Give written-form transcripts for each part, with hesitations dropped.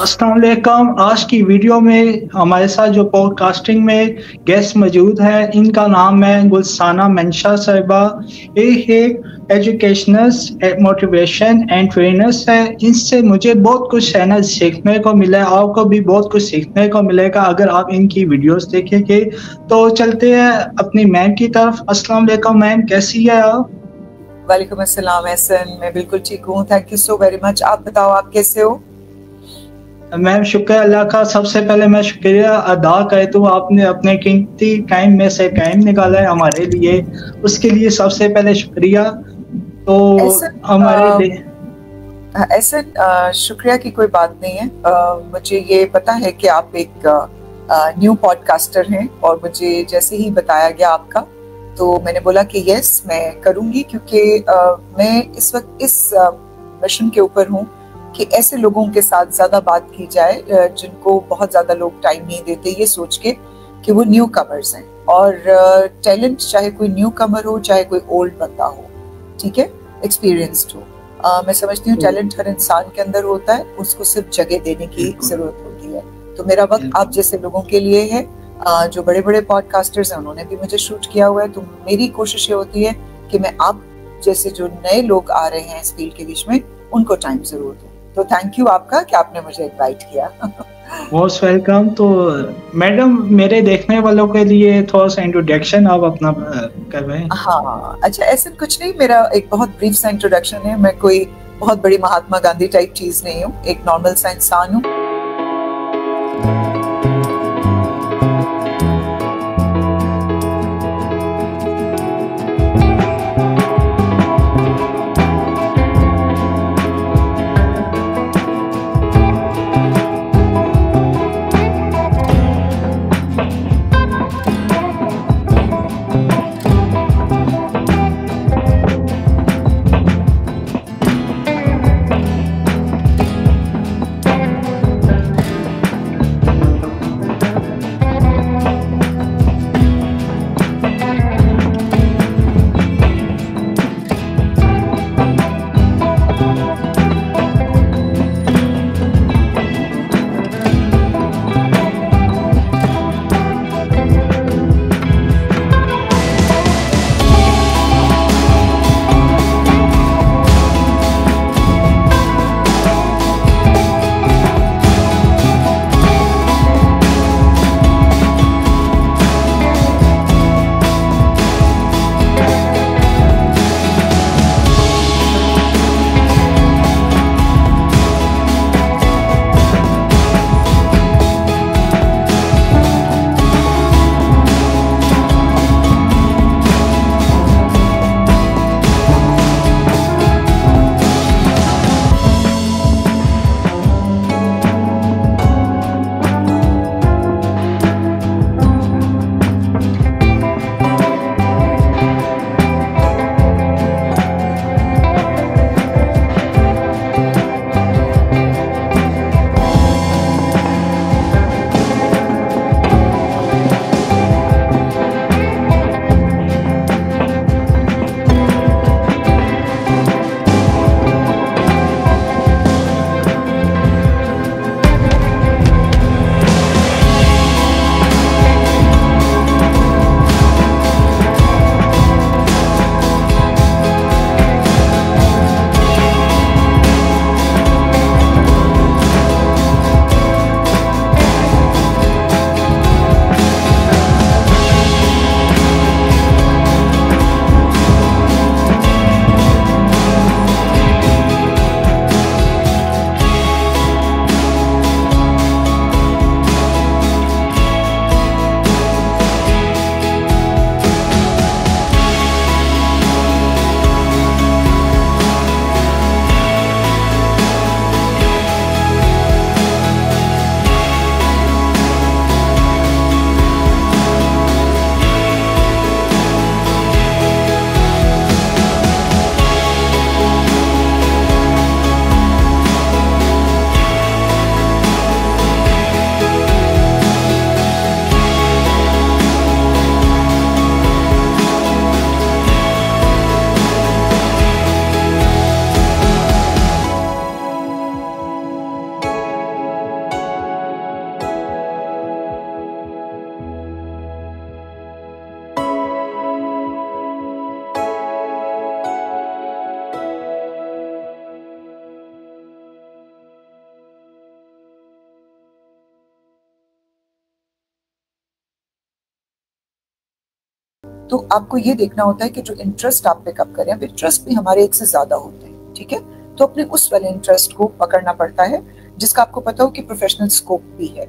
अस्सलाम वालेकुम। आज की वीडियो में हमारे साथ जो पॉडकास्टिंग में गेस्ट मौजूद है, इनका नाम है गुलसाना मंशा साहिबा। ये एक एजुकेशनस्ट, मोटिवेशन एंड ट्रेनर्स है। इनसे मुझे बहुत कुछ सीखने को मिला है, आपको भी बहुत कुछ सीखने को मिलेगा अगर आप इनकी वीडियोस देखेंगे। तो चलते हैं अपनी मैम की तरफ। अस्सलाम वालेकुम मैम, कैसी है आप? वालेकुम अस्सलाम एहसन, मैं बिल्कुल ठीक हूँ। Thank you so very much. आप बताओ, आप कैसे हो? मैम शुक्र अल्लाह का। सबसे पहले मैं शुक्रिया अदा करता हूँ, आपने अपने कीमती टाइम में से टाइम निकाला है हमारे लिए, उसके लिए सबसे पहले शुक्रिया। तो हमारे एहसन, शुक्रिया की कोई बात नहीं है। मुझे ये पता है कि आप एक न्यू पॉडकास्टर हैं और मुझे जैसे ही बताया गया आपका, तो मैंने बोला कि यस मैं करूँगी, क्योंकि मैं इस वक्त इस मिशन के ऊपर हूँ कि ऐसे लोगों के साथ ज्यादा बात की जाए जिनको बहुत ज्यादा लोग टाइम नहीं देते, ये सोच के कि वो न्यू कमर्स हैं। और टैलेंट चाहे कोई न्यू कमर हो चाहे कोई ओल्ड बंदा हो, ठीक है, एक्सपीरियंस्ड हो, मैं समझती हूँ टैलेंट हर इंसान के अंदर होता है, उसको सिर्फ जगह देने की जरूरत होती है। तो मेरा वक्त आप जैसे लोगों के लिए है। जो बड़े बड़े पॉडकास्टर्स हैं उन्होंने भी मुझे शूट किया हुआ है, तो मेरी कोशिश ये होती है कि मैं आप जैसे जो नए लोग आ रहे हैं इस फील्ड के बीच में, उनको टाइम जरूर दूं। तो थैंक यू आपका कि आपने मुझे इनवाइट किया। Most welcome. तो मैडम, मेरे देखने वालों के लिए थोड़ा सा इंट्रोडक्शन आप अपना कर रहे हैं। हाँ अच्छा, ऐसा कुछ नहीं, मेरा एक बहुत ब्रीफ सा इंट्रोडक्शन है। मैं कोई बहुत बड़ी महात्मा गांधी टाइप चीज नहीं हूँ, एक नॉर्मल सा इंसान हूँ। तो आपको ये देखना होता है कि जो इंटरेस्ट आप पिकअप करें, अब इंटरेस्ट भी हमारे एक से ज्यादा होते हैं, ठीक है, तो अपने उस वाले इंटरेस्ट को पकड़ना पड़ता है जिसका आपको पता हो कि प्रोफेशनल स्कोप भी है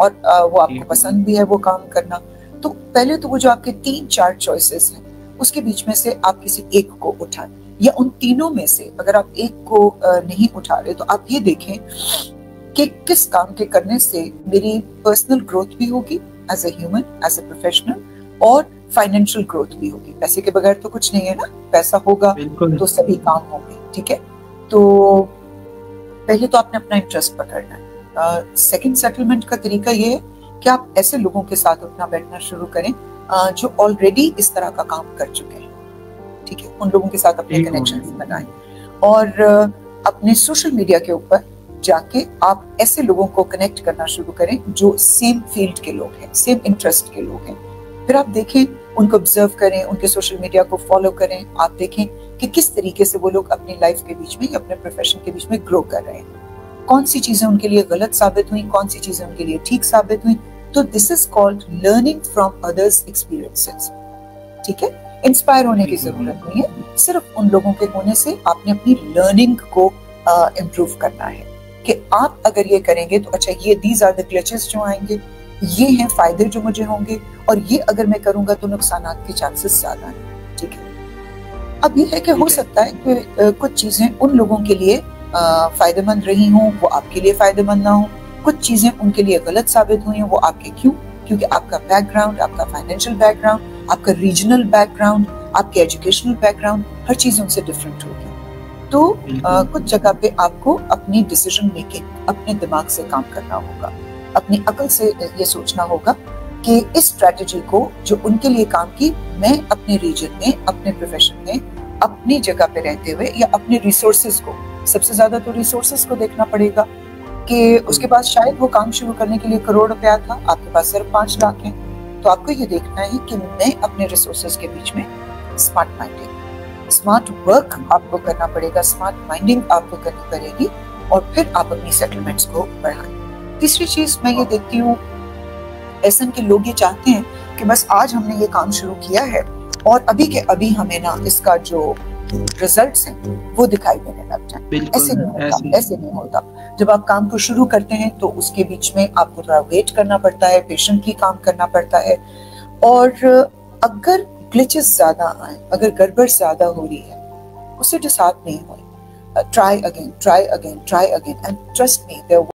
और वो आपको पसंद भी है वो काम करना। तो पहले तो वो जो आपके 3-4 चॉइसेस हैं उसके बीच में से आप किसी एक को उठाएं, या उन तीनों में से अगर आप एक को नहीं उठा रहे तो आप ये देखें कि किस काम के करने से मेरी पर्सनल ग्रोथ भी होगी as a human, as a professional, और फाइनेंशियल ग्रोथ भी होगी। पैसे के बगैर तो कुछ नहीं है ना, पैसा होगा तो सभी काम होंगे, ठीक है। तो पहले तो आपने अपना इंटरेस्ट पकड़ना है। सेकंड सेटलमेंट का तरीका ये है कि आप ऐसे लोगों के साथ उठना बैठना शुरू करें जो ऑलरेडी इस तरह का काम कर चुके हैं, ठीक है, उन लोगों के साथ अपने कनेक्शन बनाएं। और अपने सोशल मीडिया के ऊपर जाके आप ऐसे लोगों को कनेक्ट करना शुरू करें जो सेम फील्ड के लोग हैं, सेम इंटरेस्ट के लोग हैं। फिर आप देखें, उनको ऑब्जर्व करें, उनके सोशल मीडिया को फॉलो करें, आप देखें कि किस तरीके से वो लोग अपनी लाइफ के बीच में या अपने प्रोफेशन के बीच में ग्रो कर रहे हैं, कौन सी चीजें उनके लिए गलत साबित हुई, कौन सी चीजें उनके लिए ठीक साबित हुई। तो this is called learning from others experiences, ठीक है। इंस्पायर होने की जरूरत नहीं है, सिर्फ उन लोगों के होने से आपने अपनी लर्निंग को इम्प्रूव करना है कि आप अगर ये करेंगे तो अच्छा, ये दीज आर द ग्लिचेस जो आएंगे, ये हैं फायदे जो मुझे होंगे, और ये अगर मैं करूंगा तो नुकसानात के चांसेस ज्यादा हैं, ठीक है। अब ये है कि हो सकता है कि कुछ चीजें उन लोगों के लिए फायदेमंद रही हों, वो आपके लिए फायदेमंद ना हो, कुछ चीजें उनके लिए गलत साबित हुई हैं, वो आपके क्यों, क्योंकि आपका बैकग्राउंड, आपका फाइनेंशियल बैकग्राउंड, आपका रीजनल बैकग्राउंड, आपके एजुकेशनल बैकग्राउंड, हर चीज उनसे डिफरेंट होगी। तो कुछ जगह पे आपको अपनी डिसीजन मेकिंग अपने दिमाग से काम करना होगा, अपनी अकल से ये सोचना होगा कि इस स्ट्रेटजी को जो उनके लिए काम की, मैं अपने रीजन में, अपने प्रोफेशन में, अपनी जगह पे रहते हुए, या अपने रिसोर्सेज को, सबसे ज्यादा तो रिसोर्सेज को देखना पड़ेगा कि उसके पास शायद वो काम शुरू करने के लिए 1 करोड़ रुपया था, आपके पास सिर्फ 5 लाख है। तो आपको ये देखना है कि मैं अपने रिसोर्सेज के बीच में स्मार्ट माइंडिंग, स्मार्ट वर्क आपको करना पड़ेगा, स्मार्ट माइंडिंग आपको करनी पड़ेगी, और फिर आप अपनी सेटलमेंट्स को बढ़ाएं। तीसरी चीज मैं ये देखती हूँ, ऐसे के लोग ये चाहते हैं कि बस आज हमने ये काम शुरू किया है और अभी के अभी हमें ना इसका जो रिजल्ट्स हैं वो दिखाई देने लग जाए। ऐसे नहीं होता, ऐसे नहीं होता। जब आप काम को शुरू करते हैं तो उसके बीच में आपको थोड़ा वेट करना पड़ता है, पेशेंटली काम करना पड़ता है, और अगर ग्लिचेस ज्यादा आए, अगर गड़बड़ ज्यादा हो रही है, उससे डिसहार्ट नहीं हो, try again, try again, try again, and trust me, there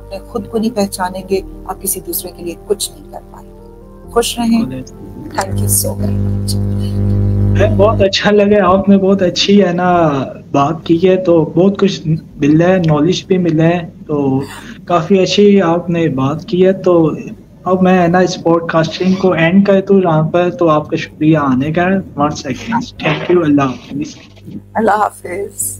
अपने खुद को नहीं पहचानेंगे, आप किसी दूसरे के लिए कुछ नहीं कर पाएंगे। खुश रहें। Thank you so very much. बहुत अच्छा लगा, आपने बहुत अच्छी है ना बात की है, तो बहुत कुछ मिला है, नॉलेज भी मिला है, तो काफ़ी अच्छी आपने बात की है। तो अब मैं है ना इस पॉडकास्टिंग को एंड कर दूँ यहाँ पर, तो आपका शुक्रिया आने का। Once again thank you. अल्लाह हाफिज़। अल्लाह हाफिज़।